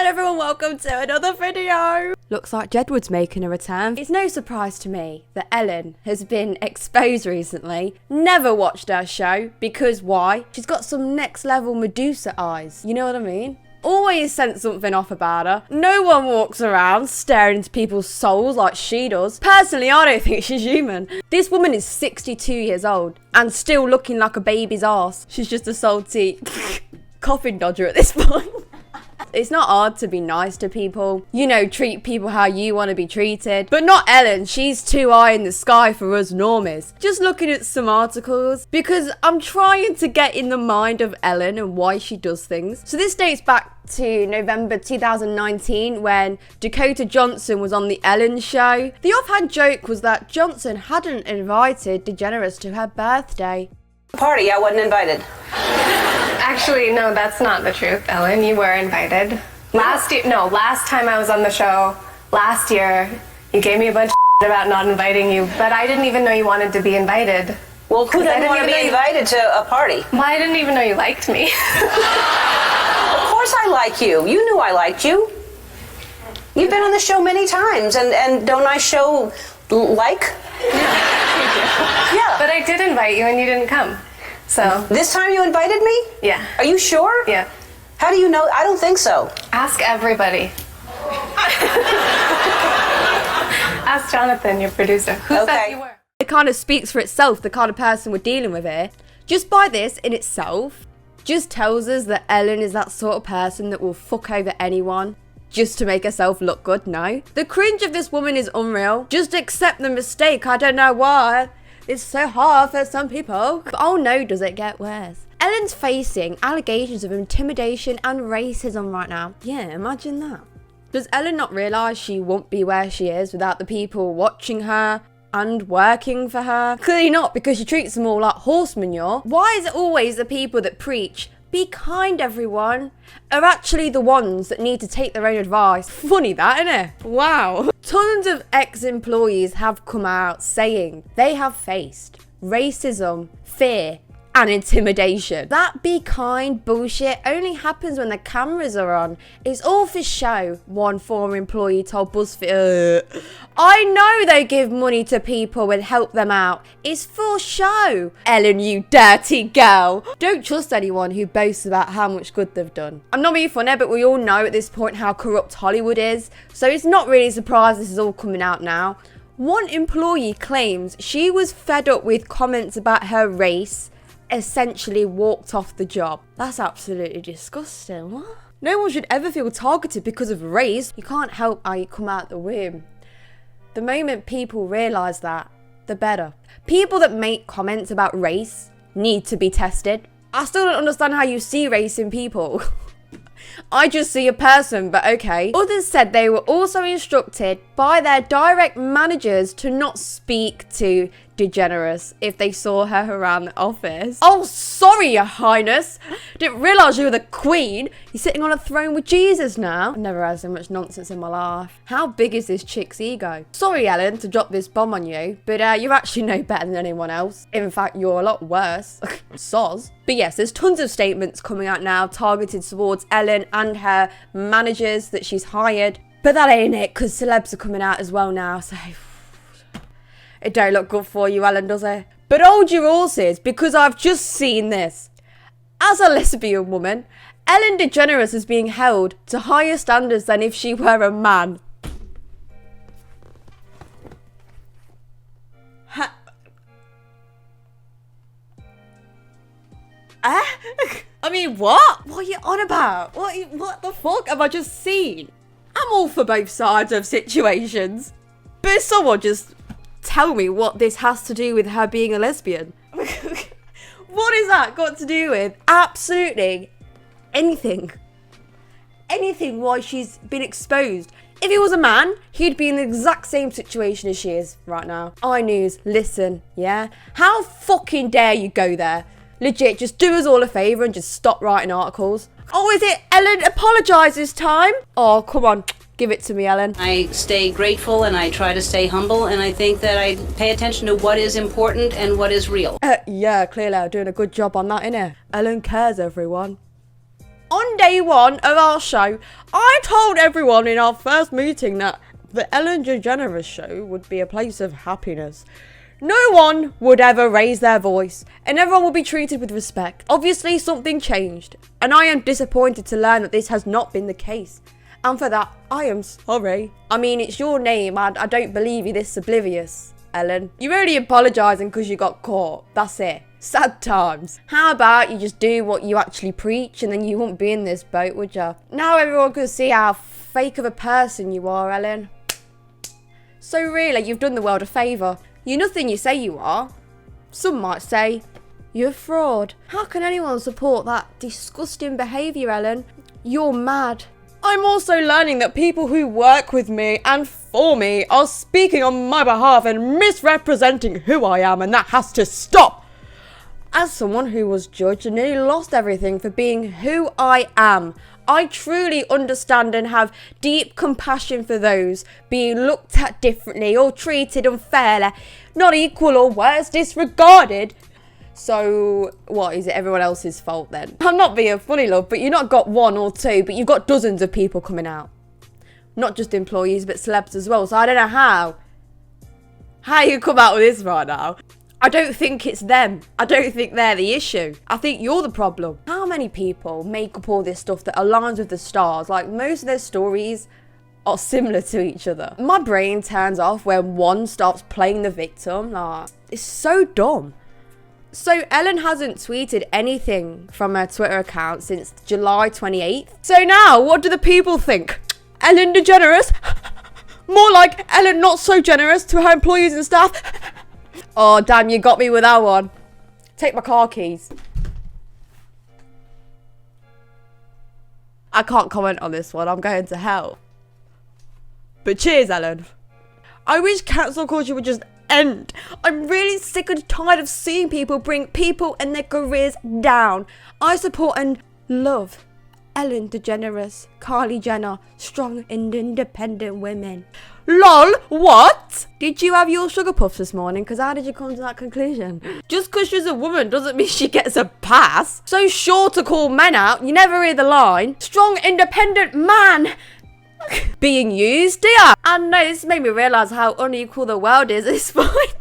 Hello everyone, welcome to another video. Looks like Jedward's making a return. It's no surprise to me that Ellen has been exposed recently. Never watched her show because why? She's got some next level Medusa eyes. You know what I mean? Always sense something off about her. No one walks around staring into people's souls like she does. Personally, I don't think she's human. This woman is 62 years old and still looking like a baby's arse. She's just a salty coffin dodger at this point. It's not hard to be nice to people. You know, treat people how you want to be treated. But not Ellen. She's too high in the sky for us normies. Just looking at some articles because I'm trying to get in the mind of Ellen and why she does things. So this dates back to November 2019 when Dakota Johnson was on the Ellen show. The offhand joke was that Johnson hadn't invited DeGeneres to her birthday. Party, I wasn't invited. Actually, no, that's not the truth, Ellen. You were invited. Last time I was on the show, last year, you gave me a bunch of about not inviting you, but I didn't even know you wanted to be invited. Well, who doesn't want to be invited to a party? Well, I didn't even know you liked me. Of course I like you. You knew I liked you. You've been on the show many times, and don't I show like? Yeah. But I did invite you and you didn't come. So. This time you invited me? Yeah. Are you sure? Yeah. How do you know? I don't think so. Ask everybody. Ask Jonathan, your producer. Who said you were? It kind of speaks for itself, the kind of person we're dealing with here. Just by this in itself, just tells us that Ellen is that sort of person that will fuck over anyone just to make herself look good. No. The cringe of this woman is unreal. Just accept the mistake. I don't know why. It's so hard for some people. But oh no, does it get worse. Ellen's facing allegations of intimidation and racism right now. Yeah, imagine that. Does Ellen not realise she won't be where she is without the people watching her and working for her? Clearly not, because she treats them all like horse manure. Why is it always the people that preach "be kind everyone" are actually the ones that need to take their own advice? Funny that, isn't it? Wow. Tons of ex-employees have come out saying they have faced racism, fear, and intimidation. That "be kind" bullshit only happens when the cameras are on. It's all for show, one former employee told BuzzFeed. I know they give money to people and help them out. It's for show. Ellen, you dirty girl. Don't trust anyone who boasts about how much good they've done. I'm not being funny, but we all know at this point how corrupt Hollywood is. So it's not really a surprise this is all coming out now. One employee claims she was fed up with comments about her race, essentially walked off the job. That's absolutely disgusting. What? No one should ever feel targeted because of race. You can't help how you come out the womb. The moment people realise that, the better. People that make comments about race need to be tested. I still don't understand how you see race in people. I just see a person, but okay. Others said they were also instructed by their direct managers to not speak to DeGeneres if they saw her around the office. Oh, sorry, your highness. Didn't realise you were the queen. You're sitting on a throne with Jesus now. I've never had so much nonsense in my life. How big is this chick's ego? Sorry, Ellen, to drop this bomb on you, but you're actually no better than anyone else. In fact, you're a lot worse. Soz. But yes, there's tons of statements coming out now targeted towards Ellen and her managers that she's hired. But that ain't it, because celebs are coming out as well now, so it don't look good for you, Ellen, does it? But hold your horses, because I've just seen this. As a lesbian woman, Ellen DeGeneres is being held to higher standards than if she were a man. I mean, what? What are you on about? What the fuck have I just seen? I'm all for both sides of situations. But someone just tell me what this has to do with her being a lesbian. What is that got to do with absolutely anything? Anything why she's been exposed. If he was a man, he'd be in the exact same situation as she is right now. iNews, listen, yeah? How fucking dare you go there? Legit, just do us all a favour and just stop writing articles. Oh, is it Ellen apologises time? Oh, come on. Give it to me, Ellen. I stay grateful and I try to stay humble, and I think that I pay attention to what is important and what is real. Yeah, clearly I'm doing a good job on that, innit? Ellen cares, everyone. On day one of our show, I told everyone in our first meeting that the Ellen DeGeneres show would be a place of happiness. No one would ever raise their voice, and everyone would be treated with respect. Obviously, something changed, and I am disappointed to learn that this has not been the case. And for that, I am sorry. I mean, it's your name, and I don't believe you're this oblivious, Ellen. You're only apologising because you got caught. That's it. Sad times. How about you just do what you actually preach, and then you won't be in this boat, would ya? Now everyone can see how fake of a person you are, Ellen. So really, you've done the world a favour. You're nothing you say you are. Some might say you're a fraud. How can anyone support that disgusting behaviour, Ellen? You're mad. I'm also learning that people who work with me and for me are speaking on my behalf and misrepresenting who I am, and that has to stop. As someone who was judged and nearly lost everything for being who I am, I truly understand and have deep compassion for those being looked at differently or treated unfairly, not equal or worse, disregarded. So, what, is it everyone else's fault then? I'm not being funny, love, but you've not got one or two, but you've got dozens of people coming out. Not just employees, but celebs as well, so I don't know how you come out with this right now. I don't think it's them. I don't think they're the issue. I think you're the problem. How many people make up all this stuff that aligns with the stars? Like, most of their stories are similar to each other. My brain turns off when one starts playing the victim. Like, it's so dumb. So Ellen hasn't tweeted anything from her Twitter account since July 28th. So now, what do the people think? Ellen DeGeneres? More like Ellen not so generous to her employees and staff? Oh, damn, you got me with that one. Take my car keys. I can't comment on this one. I'm going to hell. But cheers, Ellen. I wish cancel culture would just end. I'm really sick and tired of seeing people bring people and their careers down. I support and love Ellen DeGeneres, Kylie Jenner, strong and independent women. LOL, what? Did you have your sugar puffs this morning? Because how did you come to that conclusion? Just because she's a woman doesn't mean she gets a pass. So sure to call men out, you never hear the line. Strong, independent man. Being used, dear. And no, this made me realise how unequal the world is at this point.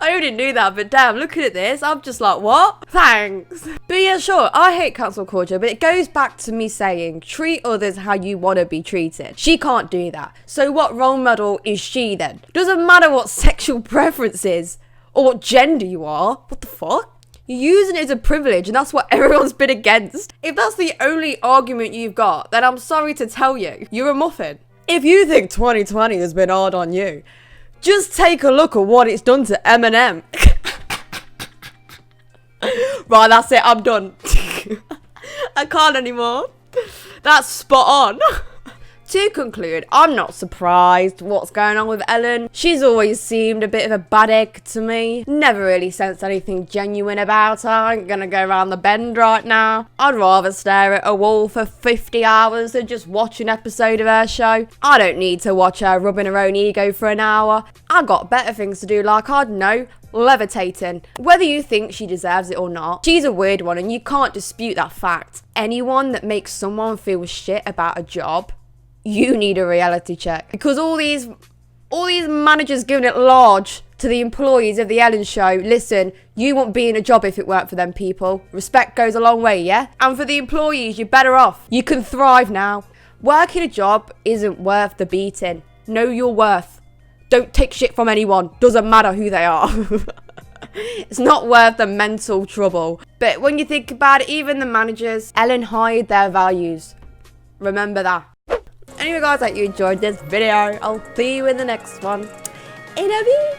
I already knew that, but damn, looking at this, I'm just like, what? Thanks. But yeah, sure, I hate cancel culture, but it goes back to me saying, treat others how you want to be treated. She can't do that. So what role model is she then? Doesn't matter what sexual preference is, or what gender you are. What the fuck? You're using it as a privilege, and that's what everyone's been against. If that's the only argument you've got, then I'm sorry to tell you, you're a muffin. If you think 2020 has been hard on you, just take a look at what it's done to Eminem. Right, that's it, I'm done. I can't anymore. That's spot on. To conclude, I'm not surprised what's going on with Ellen. She's always seemed a bit of a bad egg to me. Never really sensed anything genuine about her. I ain't gonna go around the bend right now. I'd rather stare at a wall for 50 hours than just watch an episode of her show. I don't need to watch her rubbing her own ego for an hour. I got better things to do, like, I don't know, levitating. Whether you think she deserves it or not, she's a weird one and you can't dispute that fact. Anyone that makes someone feel shit about a job, you need a reality check. Because all these managers giving it large to the employees of the Ellen show, listen, you wouldn't be in a job if it weren't for them people. Respect goes a long way, yeah? And for the employees, you're better off. You can thrive now. Working a job isn't worth the beating. Know your worth. Don't take shit from anyone. Doesn't matter who they are. It's not worth the mental trouble. But when you think about it, even the managers, Ellen hide their values. Remember that. Anyway guys, I hope you enjoyed this video. I'll see you in the next one. In a bit.